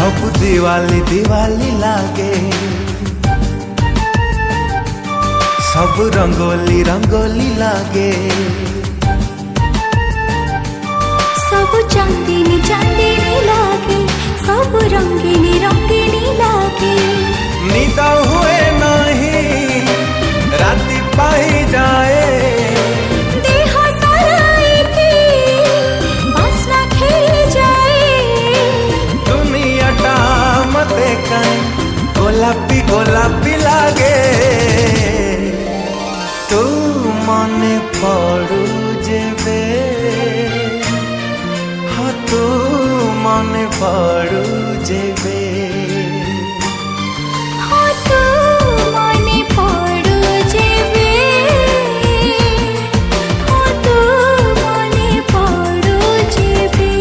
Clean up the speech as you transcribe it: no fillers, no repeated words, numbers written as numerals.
सब दिवाली दिवाली लागे, सब रंगोली रंगोली लागे, सब चांदनी चांदनी लागे, सब रंगीनी रंगीनी लागे। निद हुए नहीं राति पाई जाए, देह सराइती बास्ना खेली जाए। दुनियाटा मते काई गोलापी गोलापी लागे। तू मने पड़ू जेबे, हाँ तू मने पड़ू जेबे।